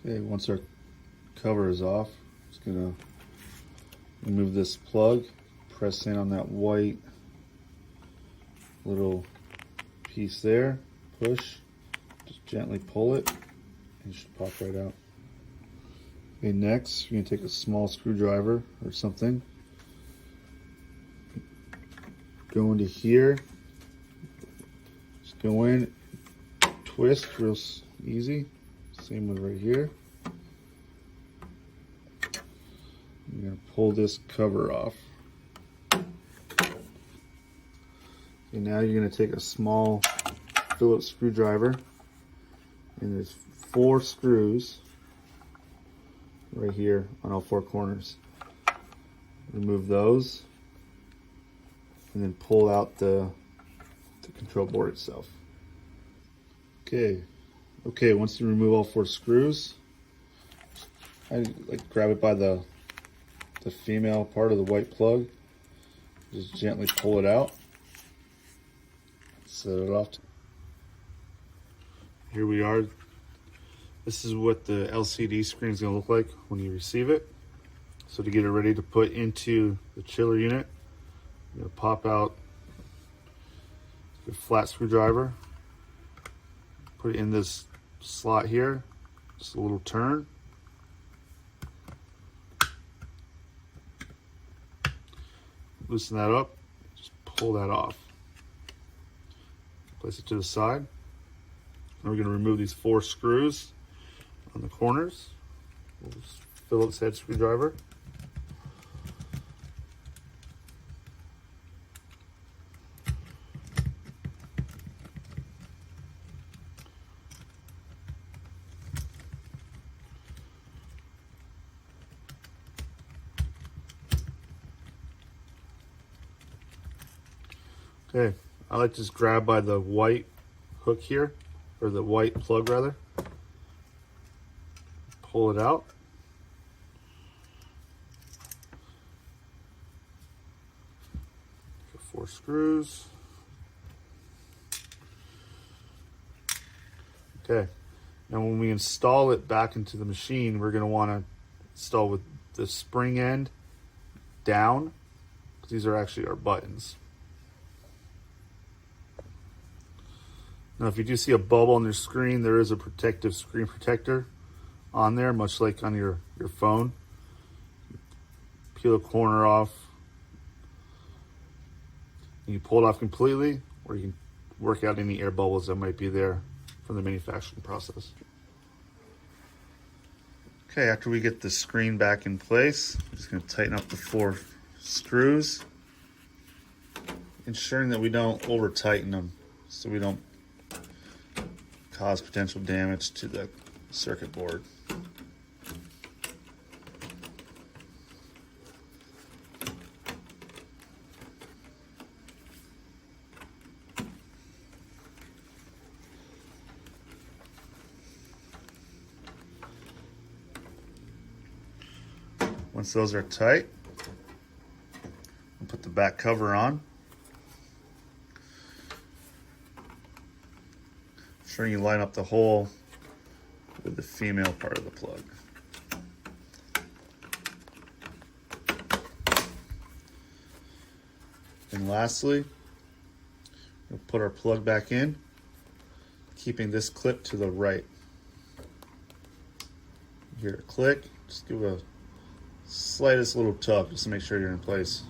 Okay, once our cover is off, just gonna remove this plug, press in on that white little piece there, push, just gently pull it, and it should pop right out. Okay, next you're gonna take a small screwdriver or something, go into here, just go in, twist real easy, same with right here. You're going to pull this cover off. Okay, now you're going to take a small Phillips screwdriver, and there's 4 screws right here on all 4 corners. Remove those, and then pull out the control board itself. Okay, once you remove all 4 screws, I grab it by the female part of the white plug, just gently pull it out, set it off. Here we are. This is what the LCD screen is going to look like when you receive it. So to get it ready to put into the chiller unit, you're going to pop out your flat screwdriver, put it in this slot here, just a little turn. Loosen that up, just pull that off. Place it to the side. Now we're going to remove these 4 screws on the corners. Phillips head screwdriver. Okay, I like to just grab by the white hook here, or the white plug rather. Pull it out. 4 screws. Okay, now when we install it back into the machine, we're going to want to install with the spring end down, because these are actually our buttons. Now, if you do see a bubble on your screen, there is a protective screen protector on there, much like on your phone. Peel the corner off. You pull it off completely, or you can work out any air bubbles that might be there from the manufacturing process. Okay, after we get the screen back in place, I'm just going to tighten up the 4 screws, ensuring that we don't over tighten them so we don't cause potential damage to the circuit board. Once those are tight, we'll put the back cover on. Sure you line up the hole with the female part of the plug. And lastly, we'll put our plug back in, keeping this clip to the right. You hear it click, just give a slightest little tug just to make sure you're in place.